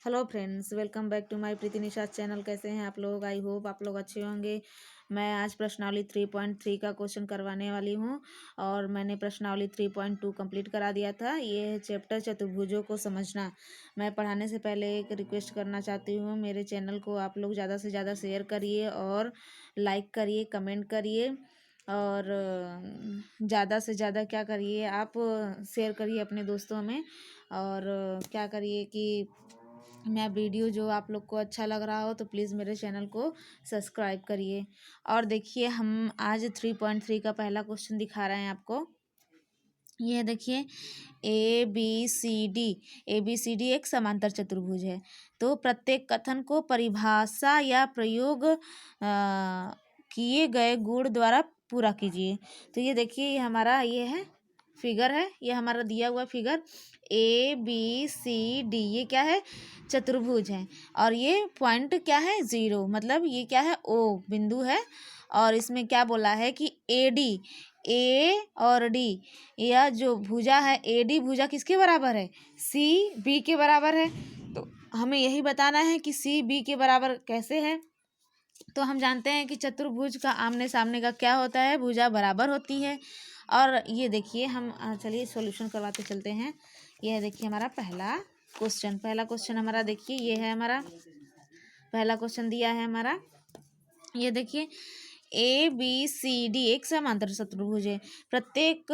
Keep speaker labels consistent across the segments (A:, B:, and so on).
A: Hello friends, welcome back to my Preeti Nishad channel. कैसे हैं आप लोग? आई होप आप लोग अच्छे होंगे। मैं आज प्रश्नावली 3.3 का क्वेश्चन करवाने वाली हूं और मैंने प्रश्नावली 3.2 कंप्लीट करा दिया था। ये है चैप्टर चतुर्भुजों को समझना। मैं पढ़ाने से पहले एक रिक्वेस्ट करना चाहती हूँ, मेरे चैनल को आप लोग ज़्यादा से ज़्यादा शेयर करिए और लाइक करिए, कमेंट करिए और ज़्यादा से ज़्यादा क्या करिए, आप शेयर करिए अपने दोस्तों में। और क्या करिए कि मैं वीडियो जो आप लोग को अच्छा लग रहा हो तो प्लीज़ मेरे चैनल को सब्सक्राइब करिए। और देखिए, हम आज 3.3 का पहला क्वेश्चन दिखा रहे हैं आपको। ये देखिए, ए बी सी डी एक समांतर चतुर्भुज है। तो प्रत्येक कथन को परिभाषा या प्रयोग किए गए गुण द्वारा पूरा कीजिए। तो ये देखिए, ये हमारा ये है फिगर है, ये हमारा दिया हुआ फिगर ABCD, ये क्या है? चतुर्भुज है। और ये पॉइंट क्या है? 0, मतलब ये क्या है? O बिंदु है। और इसमें क्या बोला है कि AD, A और D, यह जो भुजा है AD भुजा किसके बराबर है? CB के बराबर है। तो हमें यही बताना है कि CB के बराबर कैसे है। तो हम जानते हैं कि चतुर्भुज का आमने सामने का क्या होता है? भुजा बराबर होती है। और ये देखिए, हम चलिए सॉल्यूशन करवाते चलते हैं। यह देखिए हमारा पहला क्वेश्चन हमारा देखिए, ये है हमारा पहला क्वेश्चन दिया है हमारा। ये देखिए, ABCD एक समांतर चतुर्भुज है। प्रत्येक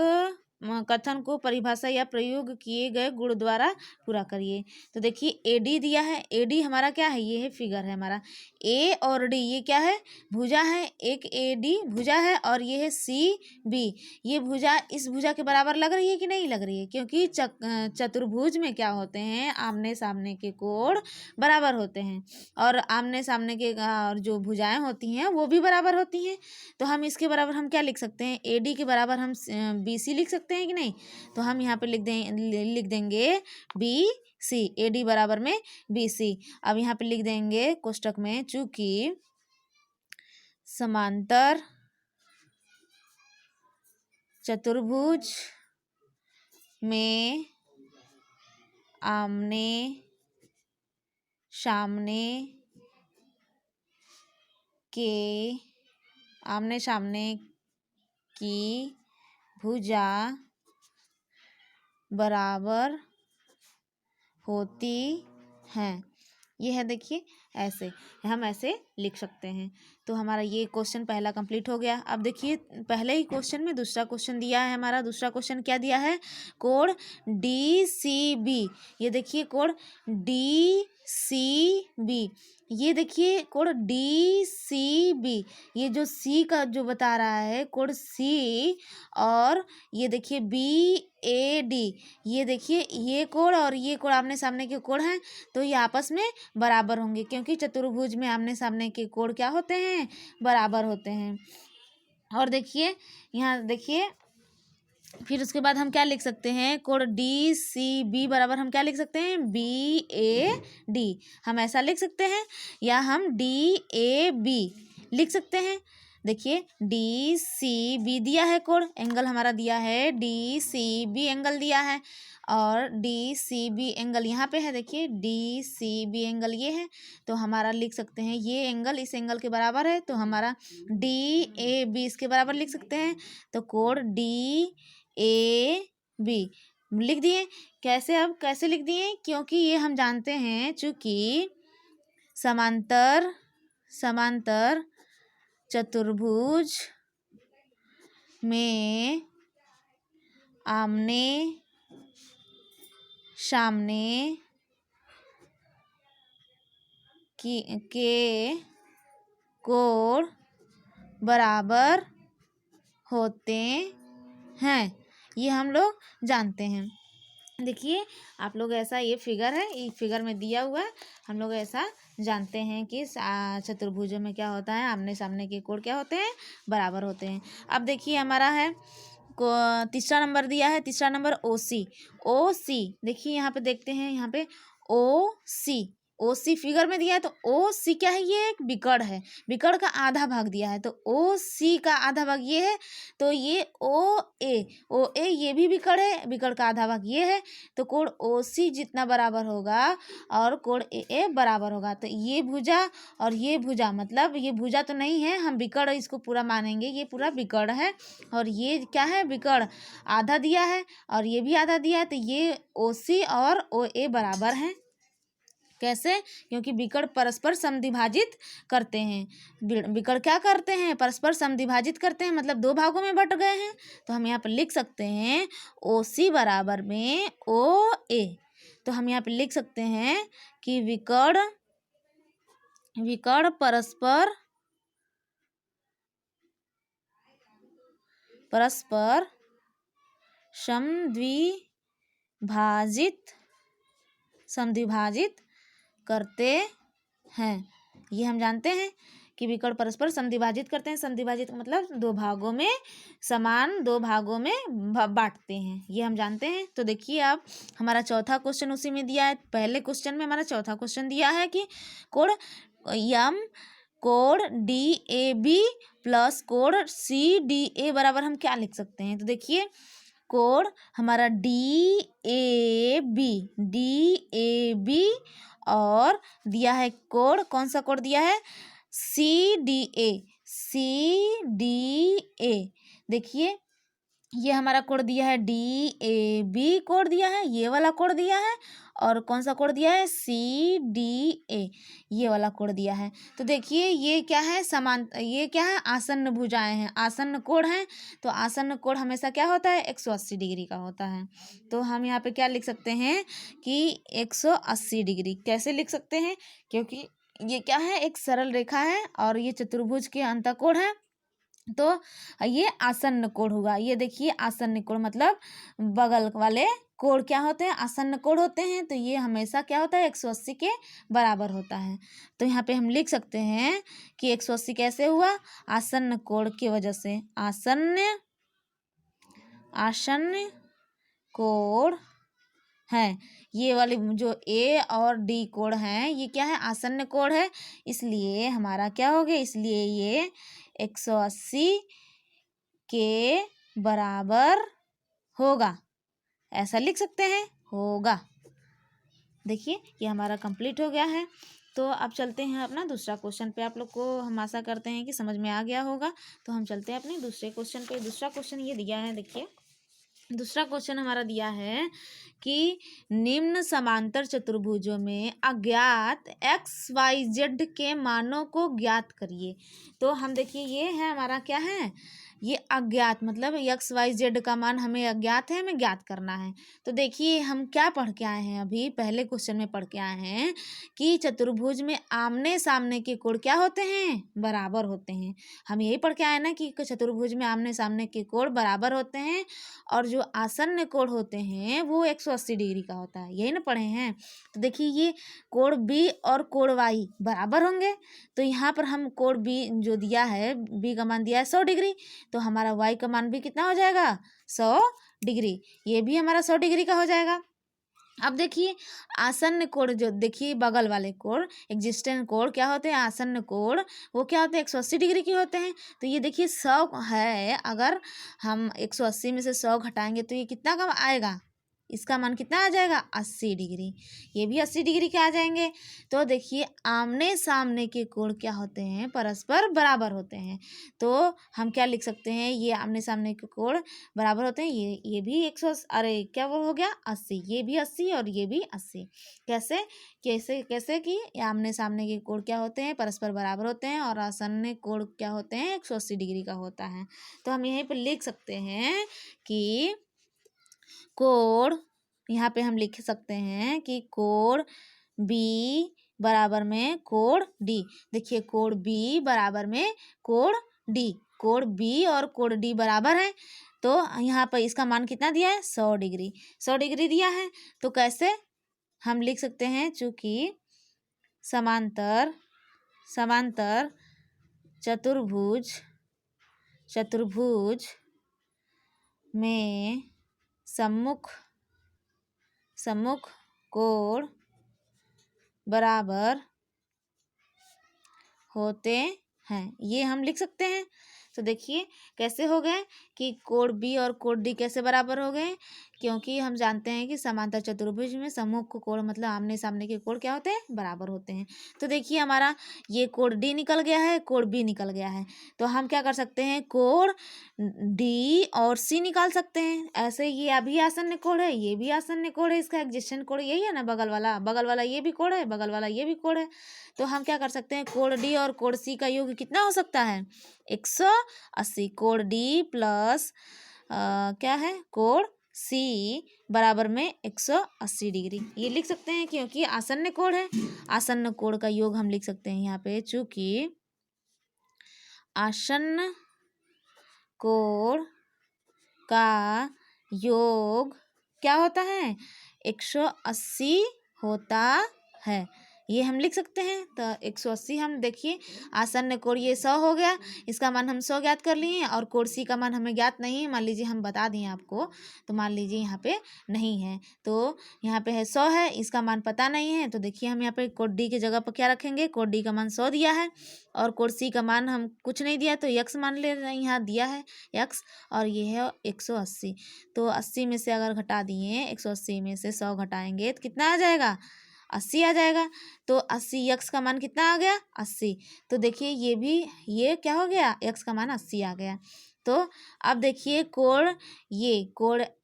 A: कथन को परिभाषा या प्रयोग किए गए गुण द्वारा पूरा करिए। तो देखिए, AD दिया है। AD हमारा क्या है? ये है फिगर है हमारा। A और D ये क्या है? भुजा है। एक AD भुजा है और ये है CB। ये भुजा इस भुजा के बराबर लग रही है कि नहीं लग रही है? क्योंकि चतुर्भुज में क्या होते हैं? आमने सामने के कोण बराबर होते हैं और आमने सामने के और जो भुजाएं होती हैं वो भी बराबर होती हैं। तो हम इसके बराबर हम क्या लिख सकते हैं? AD के बराबर हम BC लिख सकते हैं कि नहीं? तो हम यहाँ पे लिख देंगे BC, AD बराबर में BC। अब यहाँ पे लिख देंगे कोष्टक में, चूंकि समांतर चतुर्भुज में आमने सामने की भुजा बराबर होती हैं। ये है देखिए, ऐसे हम ऐसे लिख सकते हैं। तो हमारा ये क्वेश्चन पहला कंप्लीट हो गया। अब देखिए, पहले ही क्वेश्चन में दूसरा क्वेश्चन दिया है हमारा। दूसरा क्वेश्चन क्या दिया है? कोण DCB। ये देखिए, कोण DCB, ये देखिए कोण DCB। ये जो C का जो बता रहा है कोण C, और ये देखिए BAD, ये देखिए ये कोण और ये कोण आमने सामने के कोण हैं। तो ये आपस में बराबर होंगे, क्योंकि चतुर्भुज में आमने सामने के कोण क्या होते हैं? बराबर होते हैं। और देखिए, यहाँ देखिए, फिर उसके बाद हम क्या लिख सकते हैं? कोण DCB बराबर हम क्या लिख सकते हैं? BAD, हम ऐसा लिख सकते हैं, या हम DAB लिख सकते हैं। देखिए, DCB दिया है, कोण एंगल हमारा दिया है, DCB एंगल दिया है और DCB एंगल यहाँ पे है। देखिए, DCB एंगल ये है। तो हमारा लिख सकते हैं ये एंगल इस एंगल के बराबर है, तो हमारा DAB इसके बराबर लिख सकते हैं। तो कोण DAB लिख दिए। कैसे? अब कैसे लिख दिए? क्योंकि ये हम जानते हैं, चूंकि समांतर चतुर्भुज में आमने सामने के कोण बराबर होते हैं, ये हम लोग जानते हैं। देखिए, आप लोग ऐसा, ये फिगर है, ये फिगर में दिया हुआ है। हम लोग ऐसा जानते हैं कि चतुर्भुजों में क्या होता है? आमने सामने के कोण क्या होते हैं? बराबर होते हैं। अब देखिए, हमारा है को तीसरा नंबर दिया है। तीसरा नंबर OC। देखिए यहाँ पे देखते हैं, यहाँ पे ओ सी फिगर में दिया है, तो ओ सी क्या है, ये एक विकर्ण है, विकर्ण का आधा भाग दिया है, तो ओ सी का आधा भाग ये है, तो ये ओ ए ये भी विकर्ण है, विकर्ण का आधा भाग ये है, तो कोण ओ सी जितना बराबर होगा और कोण ए बराबर होगा। तो ये भुजा और ये भुजा, मतलब ये भुजा तो नहीं है, हम विकर्ण इसको पूरा मानेंगे, ये पूरा विकर्ण है, और ये क्या है, विकर्ण आधा दिया है और ये भी आधा दिया है, तो ये ओ सी और ओ ए बराबर हैं। कैसे? क्योंकि विकर्ण परस्पर समद्विभाजित करते हैं। विकर्ण क्या करते हैं, परस्पर समद्विभाजित करते हैं, मतलब दो भागों में बट गए हैं। तो हम यहाँ पर लिख सकते हैं ओ सी बराबर में ओ ए। तो हम यहाँ पे लिख सकते हैं कि विकर्ण परस्पर समद्विभाजित करते हैं। ये हम जानते हैं कि विकर्ण परस्पर समद्विभाजित करते हैं। समद्विभाजित मतलब दो भागों में बांटते हैं, ये हम जानते हैं। तो देखिए अब हमारा चौथा क्वेश्चन उसी में दिया है। पहले क्वेश्चन में हमारा चौथा क्वेश्चन दिया है कि कोण यम कोण डी ए बी प्लस कोण सी डी ए बराबर हम क्या लिख सकते हैं। तो देखिए कोण हमारा डी ए बी और दिया है कोण, कौन सा कोण दिया है, सी डी ए। देखिए ये हमारा कोण दिया है डी ए बी कोण दिया है, ये वाला कोण दिया है, और कौन सा कोण दिया है, सी डी ए, ये वाला कोण दिया है। तो देखिए ये क्या है, समान, ये क्या है, आसन्न भुजाएं हैं, आसन्न कोण है। तो आसन्न कोण हमेशा क्या होता है, 180 डिग्री का होता है। तो हम यहाँ पे क्या लिख सकते हैं कि 180 डिग्री। कैसे लिख सकते हैं, क्योंकि ये क्या है, एक सरल रेखा है और ये चतुर्भुज के अंतःकोण है, तो ये आसन्न कोण होगा। ये देखिए आसन्न कोण मतलब बगल वाले कोण क्या होते हैं, आसन्न कोण होते हैं। तो ये हमेशा क्या होता है, 180 के बराबर होता है। तो यहाँ पे हम लिख सकते हैं कि 180 कैसे हुआ, आसन्न कोण की वजह से। आसन्न कोण है, ये वाली जो ए और डी कोण है, ये क्या है, आसन्न कोण है, इसलिए हमारा क्या हो गया, इसलिए ये 180 के बराबर होगा, ऐसा लिख सकते हैं, होगा। देखिए ये हमारा कंप्लीट हो गया है। तो अब चलते हैं अपना दूसरा क्वेश्चन पे। आप लोग को हम आशा करते हैं कि समझ में आ गया होगा। तो हम चलते हैं अपने दूसरे क्वेश्चन पे। दूसरा क्वेश्चन ये दिया है, देखिए दूसरा क्वेश्चन हमारा दिया है कि निम्न समांतर चतुर्भुजों में अज्ञात एक्स वाई जेड के मानों को ज्ञात करिए। तो हम देखिए ये है हमारा क्या है, ये अज्ञात मतलब एक्स वाई जेड का मान हमें अज्ञात है, हमें ज्ञात करना है। तो देखिए हम क्या पढ़ के आए हैं, अभी पहले क्वेश्चन में पढ़ के आए हैं कि चतुर्भुज में आमने सामने के कोण क्या होते हैं, बराबर होते हैं। हम यही पढ़ के आए ना कि चतुर्भुज में आमने सामने के कोण बराबर होते हैं, और जो आसन्न कोण होते हैं वो 180 डिग्री का होता है, यही ना पढ़े हैं। तो देखिए ये कोण बी और कोण वाई बराबर होंगे। तो यहाँ पर हम कोण बी जो दिया है, बी का मान दिया है 100 डिग्री, तो हमारा वाई का मान भी कितना हो जाएगा, 100 डिग्री। ये भी हमारा 100 डिग्री का हो जाएगा। अब देखिए आसन्न कोण, जो देखिए बगल वाले कोण एग्जिस्टेंट कोण क्या होते हैं, आसन्न कोण वो क्या होते हैं, 180 डिग्री के होते हैं। तो ये देखिए 100 है, अगर हम 180 में से 100 घटाएंगे तो ये कितना कम आएगा, इसका मान कितना आ जाएगा, 80 डिग्री। ये भी 80 डिग्री के आ जाएंगे। तो देखिए आमने सामने के कोण क्या होते हैं, परस्पर बराबर होते हैं। तो हम क्या लिख सकते हैं, ये आमने सामने के कोण बराबर होते हैं, ये भी 100, अरे क्या वो हो गया 80, ये भी 80 और ये भी 80। कैसे कैसे कैसे कि आमने सामने के कोण क्या होते हैं, परस्पर बराबर होते हैं, और आसन्न कोण क्या होते हैं, 180 डिग्री का होता है। तो हम यहीं पर लिख सकते हैं कि कोण, यहाँ पे हम लिख सकते हैं कि कोण बी बराबर में कोण डी। देखिए कोण बी बराबर में कोण डी, कोण बी और कोण डी बराबर है। तो यहाँ पर इसका मान कितना दिया है, 100 डिग्री, 100 डिग्री दिया है। तो कैसे हम लिख सकते हैं, चूंकि समांतर चतुर्भुज में सम्मुख कोण बराबर होते हैं, ये हम लिख सकते हैं। तो देखिए कैसे हो गए कि कोण बी और कोण डी कैसे बराबर हो गए, क्योंकि हम जानते हैं कि समांतर चतुर्भुज में सम्मुख कोण मतलब आमने सामने के कोण क्या होते हैं, बराबर होते हैं। तो देखिए हमारा ये कोण डी निकल गया है, कोण बी निकल गया है, तो हम क्या कर सकते हैं, कोण डी और सी निकाल सकते हैं। ऐसे ये अभी आसन्न कोण है, ये भी आसन्न कोण है, इसका एडजेसेंट कोण यही है ना, बगल वाला ये भी कोण है, बगल वाला ये भी कोण है। तो हम क्या कर सकते हैं, कोण डी और कोण सी का योग कितना हो सकता है, 180। कोण डी प्लस क्या है, कोण सी बराबर में 180 डिग्री, ये लिख सकते हैं क्योंकि आसन्न कोण है। आसन्न कोण का योग हम लिख सकते हैं यहाँ पे, चूंकि आसन्न कोण का योग क्या होता है, 180 होता है, ये हम लिख सकते हैं। तो 180 हम देखिए आसन्न कोण ये 100 हो गया, इसका मान हम 100 ज्ञात कर लिए, और कोण सी का मान हमें ज्ञात नहीं है, मान लीजिए हम बता दिए आपको, तो मान लीजिए यहाँ पे नहीं है, तो यहाँ पे है 100 है, इसका मान पता नहीं है, तो देखिए हम यहाँ पे कोण डी की जगह पर क्या रखेंगे, कोण डी का मान 100 दिया है, और कोण सी का मान हम कुछ नहीं दिया, तो यक्स मान ले रहे हैं, यहाँ दिया है यक्स, और ये है 180। तो 80 में से अगर घटा दिए, 180 में से 100 घटाएंगे तो कितना आ जाएगा, 80 आ जाएगा। तो 80 यक्स का मान कितना आ गया, 80। तो देखिए ये भी, ये क्या हो गया, यक्स का मान 80 आ गया। तो अब देखिए कोण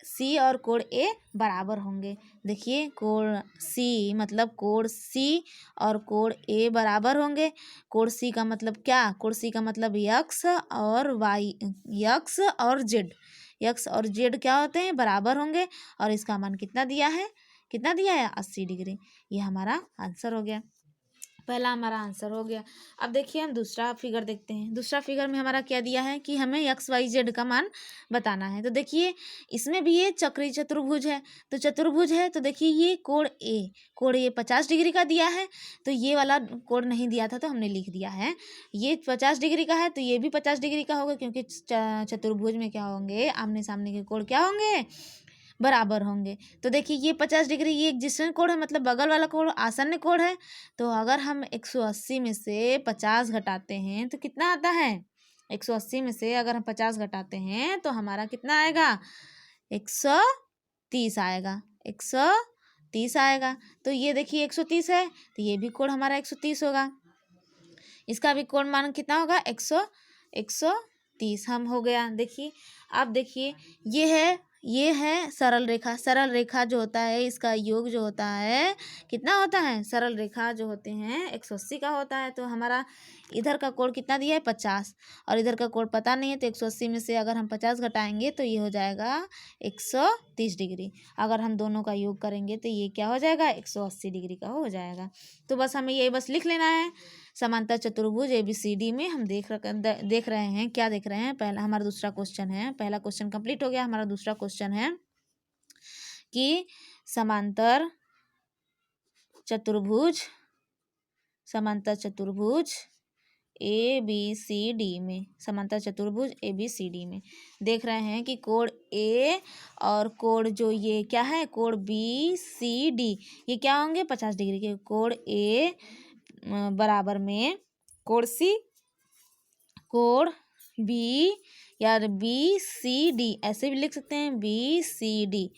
A: सी और कोण ए बराबर होंगे। देखिए कोण सी मतलब कोण सी और कोण ए बराबर होंगे। कोण सी का मतलब क्या, कोण सी का मतलब यक्स और वाई, यक्स और जेड, यक्स और जेड क्या होते हैं, बराबर होंगे, और इसका मान कितना दिया है, 80 डिग्री। ये हमारा आंसर हो गया, पहला हमारा आंसर हो गया। अब देखिए हम दूसरा फिगर देखते हैं। दूसरा फिगर में हमारा क्या दिया है कि हमें एक्स वाई जेड का मान बताना है। तो देखिए इसमें भी ये चक्रीय चतुर्भुज है, तो चतुर्भुज है, तो देखिए ये कोण ए 50 डिग्री का दिया है, तो ये वाला कोण नहीं दिया था तो हमने लिख दिया है। ये 50 डिग्री का है तो ये भी 50 डिग्री का होगा, क्योंकि चतुर्भुज में क्या होंगे, आमने सामने के कोण क्या होंगे, बराबर होंगे। तो देखिए ये 50 डिग्री ये एक्जिस्टेंट कोण है, मतलब बगल वाला कोण आसन्न कोण है। तो अगर हम 180 में से 50 घटाते हैं तो कितना आता है, 180 में से अगर हम 50 घटाते हैं तो हमारा कितना आएगा, 130 आएगा, 130 आएगा। तो ये देखिए 130 है, तो ये भी कोण हमारा 130 होगा, इसका भी कोण मान कितना होगा, 130 हम हो गया। देखिए अब देखिए ये है सरल रेखा। सरल रेखा जो होता है इसका योग जो होता है कितना होता है, सरल रेखा जो होते हैं 180 का होता है। तो हमारा इधर का कोण कितना दिया है, 50, और इधर का कोण पता नहीं है, तो 180 में से अगर हम 50 घटाएंगे तो ये हो जाएगा 130 डिग्री। अगर हम दोनों का योग करेंगे तो ये क्या हो जाएगा, 180 डिग्री का हो जाएगा। तो बस हमें यही बस लिख लेना है। समांतर चतुर्भुज ABCD में हम देख रहे हैं, क्या देख रहे हैं, पहला हमारा दूसरा क्वेश्चन है, पहला क्वेश्चन कंप्लीट हो गया। हमारा दूसरा क्वेश्चन है कि समांतर चतुर्भुज ABCD में, समांतर चतुर्भुज ABCD में देख रहे हैं कि कोण ए और कोण जो ये क्या है, कोण BCD, ये क्या होंगे, 50 डिग्री के। कोण ए बराबर में कोण सी, कोण बी या BCD ऐसे भी लिख सकते हैं, BCD।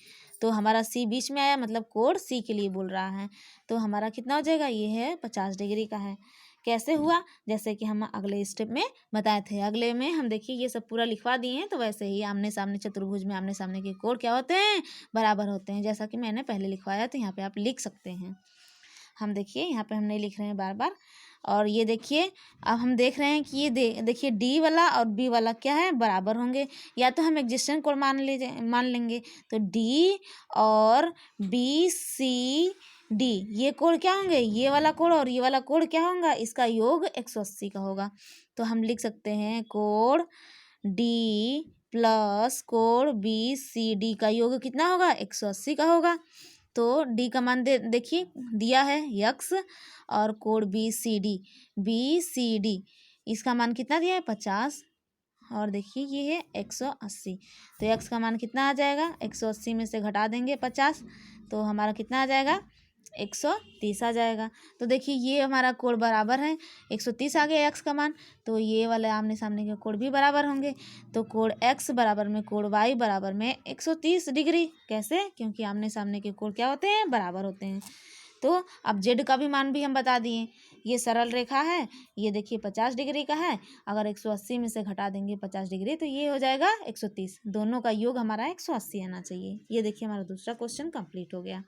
A: तो हमारा सी बीच में आया, मतलब कोण सी के लिए बोल रहा है। तो हमारा कितना हो जाएगा, ये है 50 डिग्री का है। कैसे हुआ, जैसे कि हम अगले स्टेप में बताए थे। अगले में हम देखिए ये सब पूरा लिखवा दिए हैं, तो वैसे ही आमने सामने चतुर्भुज में आमने सामने के कोण क्या होते हैं, बराबर होते हैं, जैसा कि मैंने पहले लिखवाया, तो यहाँ पे आप लिख सकते हैं। हम देखिए यहाँ पे हम नहीं लिख रहे हैं बार बार। और ये देखिए अब हम देख रहे हैं कि ये देखिए डी वाला और बी वाला क्या है, बराबर होंगे। या तो हम एक्जिस्टेंट कोण मान लेंगे, तो डी और BCD ये कोण क्या होंगे, ये वाला कोण और ये वाला कोण क्या होगा, इसका योग 180 का होगा। तो हम लिख सकते हैं कोण डी प्लस कोण BCD का योग कितना होगा, 180 का होगा। तो डी का मान देखिए दिया है यक्स, और कोण BCD इसका मान कितना दिया है, 50, और देखिए ये है 180। तो एक्स का मान कितना आ जाएगा, 180 में से घटा देंगे 50, तो हमारा कितना आ जाएगा, 130 आ जाएगा। तो देखिए ये हमारा कोण बराबर है, 130 आ गया एक्स का मान, तो ये वाले आमने सामने के कोण भी बराबर होंगे। तो कोण एक्स बराबर में कोण वाई बराबर में 130 डिग्री। कैसे? क्योंकि आमने सामने के कोण क्या होते हैं? बराबर होते हैं। तो अब जेड का भी मान भी हम बता दिए। ये सरल रेखा है, ये देखिए 50 डिग्री का है। अगर 180 में से घटा देंगे 50 डिग्री तो ये हो जाएगा 130। दोनों का योग हमारा 180 आना चाहिए। ये देखिए हमारा दूसरा क्वेश्चन कंप्लीट हो गया।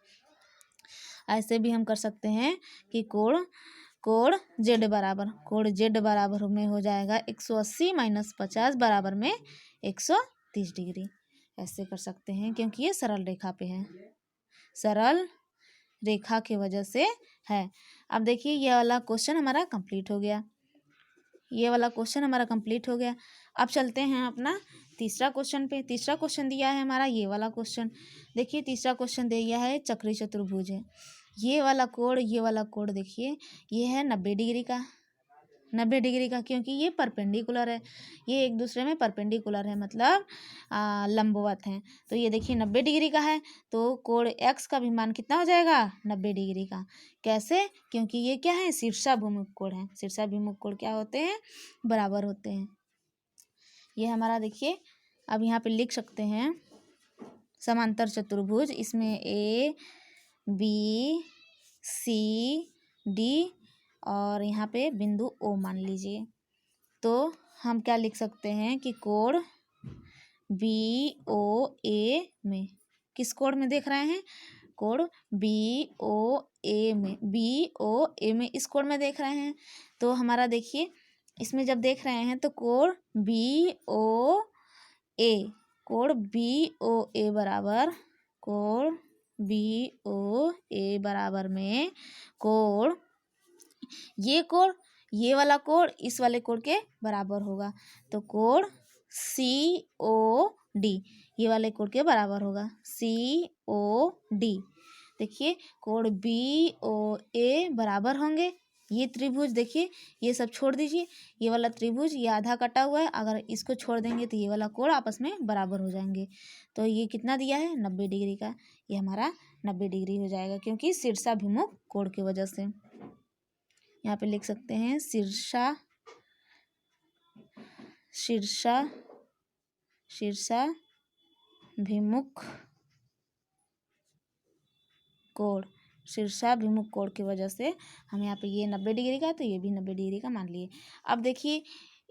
A: ऐसे भी हम कर सकते हैं कि कोण कोण जेड बराबर में हो जाएगा 180 माइनस 50 बराबर में 130 डिग्री। ऐसे कर सकते हैं क्योंकि ये सरल रेखा पे है, सरल रेखा की वजह से है। अब देखिए ये वाला क्वेश्चन हमारा कंप्लीट हो गया, ये वाला क्वेश्चन हमारा कंप्लीट हो गया। अब चलते हैं अपना तीसरा क्वेश्चन पे। तीसरा क्वेश्चन दिया है हमारा ये वाला क्वेश्चन। देखिए तीसरा क्वेश्चन दिया है चक्रीय चतुर्भुज है। ये वाला कोण देखिए ये है 90 डिग्री का, 90 डिग्री का, क्योंकि ये परपेंडिकुलर है, ये एक दूसरे में परपेंडिकुलर है, मतलब लंबवत हैं। तो ये देखिए 90 डिग्री का है, तो कोण एक्स का भी मान कितना हो जाएगा? 90 डिग्री का। कैसे? क्योंकि ये क्या है? शीर्षाभिमुख कोण है। शीर्षाभिमुख कोण क्या होते हैं? बराबर होते हैं। ये हमारा देखिए अब यहाँ पे लिख सकते हैं समांतर चतुर्भुज। इसमें ए बी सी डी और यहाँ पे बिंदु ओ मान लीजिए। तो हम क्या लिख सकते हैं कि कोण बी ओ ए में, किस कोण में देख रहे हैं? कोण बी ओ ए में, बी ओ ए में, इस कोण में देख रहे हैं। तो हमारा देखिए इसमें जब देख रहे हैं तो कोण बी ओ ए, कोण बी ओ ए बराबर, कोण बी ओ ए बराबर में कोण ये वाला कोण इस वाले कोण के बराबर होगा। तो कोण सी ओ डी ये वाले कोण के बराबर होगा, सी ओ डी। देखिए कोण बी ओ ए बराबर होंगे। ये त्रिभुज देखिए, ये सब छोड़ दीजिए, ये वाला त्रिभुज ये आधा कटा हुआ है, अगर इसको छोड़ देंगे तो ये वाला कोण आपस में बराबर हो जाएंगे। तो ये कितना दिया है? 90 डिग्री का। ये हमारा 90 डिग्री हो जाएगा क्योंकि शीर्षाभिमुख कोण की वजह से। यहाँ पे लिख सकते हैं शीर्षाभिमुख कोण की वजह से हम यहाँ पे ये 90 डिग्री का, तो ये भी 90 डिग्री का मान लिए। अब देखिए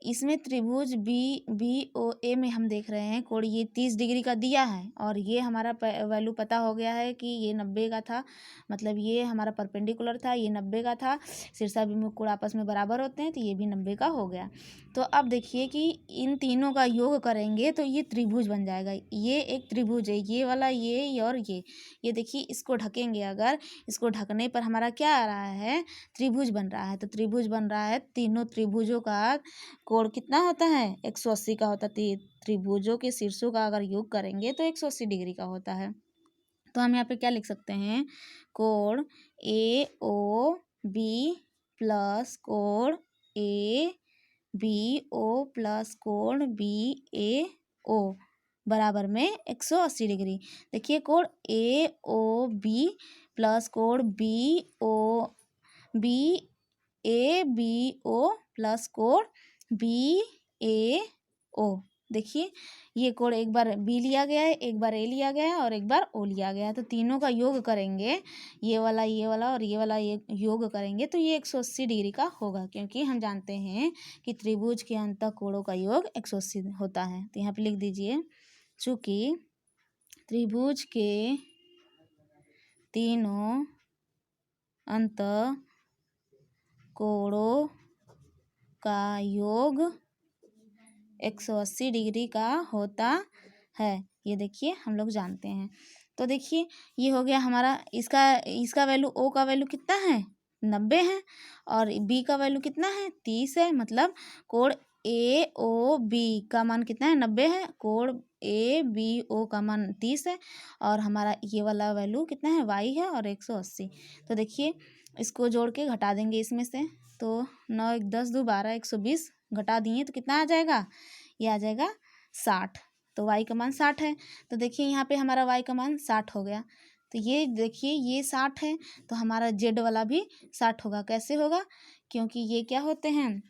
A: इसमें त्रिभुज बी ओ ए में हम देख रहे हैं कोण ये 30 डिग्री का दिया है, और ये हमारा वैल्यू पता हो गया है कि ये 90 का था, मतलब ये हमारा परपेंडिकुलर था, ये 90 का था। शीर्षाभिमुख कोण आपस में बराबर होते हैं, तो ये भी 90 का हो गया। तो अब देखिए कि इन तीनों का योग करेंगे तो ये त्रिभुज बन जाएगा। ये एक त्रिभुज है, ये वाला, ये और ये देखिए इसको ढकेंगे, अगर इसको ढकने पर हमारा क्या आ रहा है? त्रिभुज बन रहा है। तो त्रिभुज बन रहा है, तीनों त्रिभुजों का कोण कितना होता है? 180 का होता है। त्रिभुजों के शीर्षों का अगर योग करेंगे तो 180 डिग्री का होता है। तो हम यहाँ पे क्या लिख सकते हैं? कोण ए ओ बी प्लस कोण ए बी ओ प्लस कोण बी ए ओ बराबर में 180 डिग्री। देखिए कोण ए ओ बी प्लस कोण B O B A B O plus कोण बी ए ओ। देखिए ये कोण एक बार बी लिया गया है, एक बार ए लिया गया है और एक बार ओ लिया गया है। तो तीनों का योग करेंगे, ये वाला और ये वाला ये योग करेंगे तो ये 180 डिग्री का होगा, क्योंकि हम जानते हैं कि त्रिभुज के अंतः कोणों का योग 180 होता है। तो यहाँ पे लिख दीजिए, चूँकि त्रिभुज के तीनों अंतः कोणों का योग 180 डिग्री का होता है। ये देखिए हम लोग जानते हैं। तो देखिए ये हो गया हमारा, इसका वैल्यू, ओ का वैल्यू कितना है? 90 है, और बी का वैल्यू कितना है? 30 है। मतलब कोण ए ओ बी का मान कितना है? 90 है। कोण ए बी ओ का मान 30 है, और हमारा ये वाला वैल्यू कितना है? वाई है और 180। तो देखिए इसको जोड़ के घटा देंगे इसमें से, तो 9 1 10 2 12 120 घटा दिए तो कितना आ जाएगा? ये आ जाएगा 60। तो y का मान 60 है। तो देखिए यहाँ पे हमारा y का मान 60 हो गया। तो ये देखिए ये 60 है, तो हमारा जेड वाला भी 60 होगा। कैसे होगा? क्योंकि ये क्या होते हैं,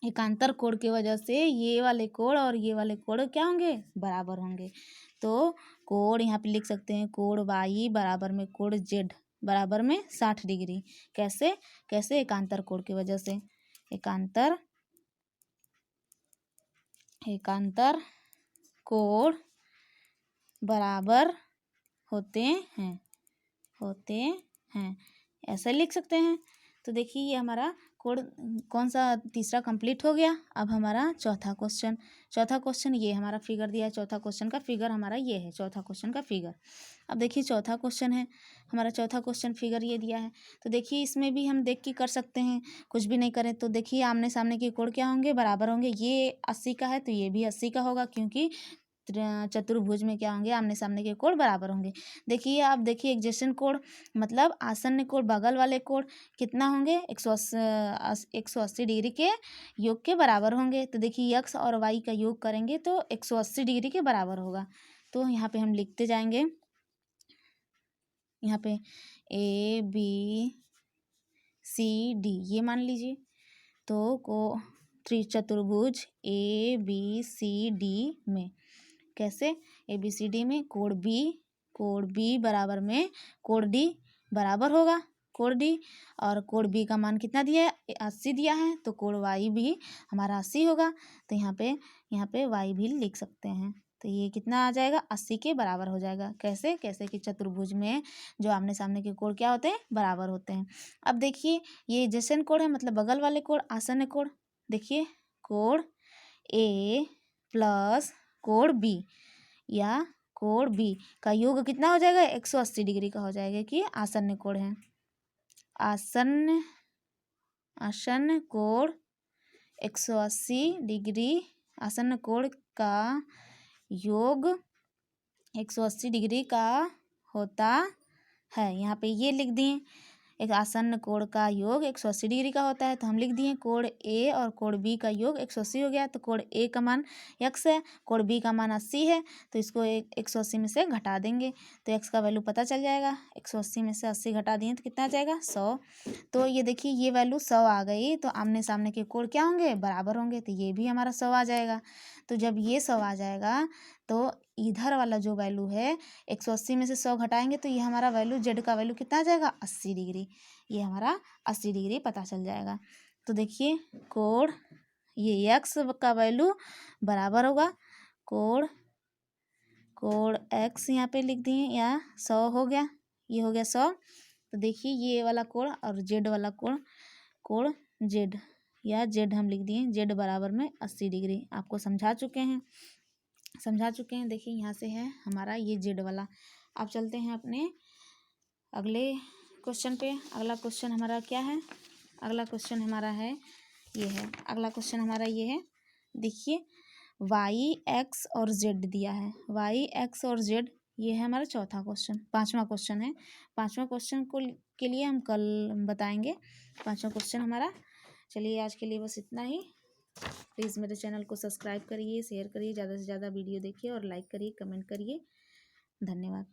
A: एकांतर कोण की वजह से ये वाले कोण और ये वाले कोण क्या होंगे, बराबर होंगे। तो कोण यहाँ पे लिख सकते हैं, कोण वाई बराबर में कोण जेड बराबर में 60 डिग्री। कैसे? कैसे? एकांतर कोण की वजह से। एकांतर कोण बराबर होते हैं, ऐसा लिख सकते हैं। तो देखिए ये हमारा कोड कौन सा तीसरा कंप्लीट हो गया। अब हमारा चौथा क्वेश्चन ये हमारा फिगर दिया है। चौथा क्वेश्चन का फिगर हमारा ये है, चौथा क्वेश्चन का फिगर। अब देखिए चौथा क्वेश्चन है हमारा, चौथा क्वेश्चन फिगर ये दिया है। तो देखिए इसमें भी हम देख के कर सकते हैं, कुछ भी नहीं करें तो देखिए आमने सामने के कोण क्या होंगे, बराबर होंगे। ये 80 का है तो ये भी 80 का होगा, क्योंकि चतुर्भुज में क्या होंगे, आमने सामने के कोण बराबर होंगे। देखिए आप देखिए एडजेसेंट कोण मतलब आसन्न कोण, बगल वाले कोण कितना होंगे, 180 डिग्री के योग के बराबर होंगे। तो देखिए यक्स और वाई का योग करेंगे तो 180 डिग्री के बराबर होगा। तो यहाँ पे हम लिखते जाएंगे, यहाँ पे ए बी सी डी ये मान लीजिए। तो चतुर्भुज ए बी सी डी में कैसे, ए बी सी डी में कोण बी बराबर में कोण डी बराबर होगा, कोण डी। और कोण बी का मान कितना दिया है, 80 दिया है। तो कोण वाई भी हमारा 80 होगा। तो यहाँ पे वाई भी लिख सकते हैं। तो ये कितना आ जाएगा, 80 के बराबर हो जाएगा। कैसे? कैसे कि चतुर्भुज में जो आमने सामने के कोण क्या होते हैं, बराबर होते हैं। अब देखिए ये एडजेसेंट कोण है, मतलब बगल वाले कोण, आसन्न कोण। देखिए कोण ए प्लस कोण बी या कोण बी का योग कितना हो जाएगा, 180 डिग्री का हो जाएगा, कि आसन्न कोण है। आसन्न कोण 180 डिग्री, आसन्न कोण का योग 180 डिग्री का होता है। यहाँ पे ये लिख दिए, एक आसन्न कोण का योग 180 डिग्री का होता है। तो हम लिख दिए कोण ए और कोण बी का योग 180 हो गया। तो कोण ए का मान x है, कोण बी का मान 80 है। तो इसको 180 में से घटा देंगे तो x का वैल्यू पता चल जाएगा। 180 में से 80 घटा दिए तो कितना आ जाएगा, 100। तो ये देखिए ये वैल्यू 100 आ गई। तो आमने सामने के कोण क्या होंगे, बराबर होंगे। तो ये भी हमारा 100 आ जाएगा। तो जब ये 100 आ जाएगा तो इधर वाला जो वैल्यू है 180 में से 100 घटाएंगे तो ये हमारा वैल्यू जेड का वैल्यू कितना आ जाएगा, 80 डिग्री। ये हमारा 80 डिग्री पता चल जाएगा। तो देखिए कोण ये x का वैल्यू बराबर होगा कोण x यहाँ पे लिख दिए, या 100 हो गया, ये हो गया 100। तो देखिए ये वाला कोण और जेड वाला कोण जेड या जेड हम लिख दिए, जेड बराबर में 80 डिग्री। आपको समझा चुके हैं। देखिए यहाँ से है हमारा ये जेड वाला। अब चलते हैं अपने अगले क्वेश्चन पे। अगला क्वेश्चन हमारा क्या है, अगला क्वेश्चन हमारा है ये है, अगला क्वेश्चन हमारा ये है। देखिए वाई एक्स और जेड दिया है, वाई एक्स और जेड, ये है हमारा चौथा क्वेश्चन। पांचवा क्वेश्चन है, पांचवा क्वेश्चन के लिए हम कल बताएंगे पांचवा क्वेश्चन हमारा। चलिए आज के लिए बस इतना ही। प्लीज़ मेरे चैनल को सब्सक्राइब करिए, शेयर करिए, ज़्यादा से ज़्यादा वीडियो देखिए और लाइक करिए, कमेंट करिए। धन्यवाद।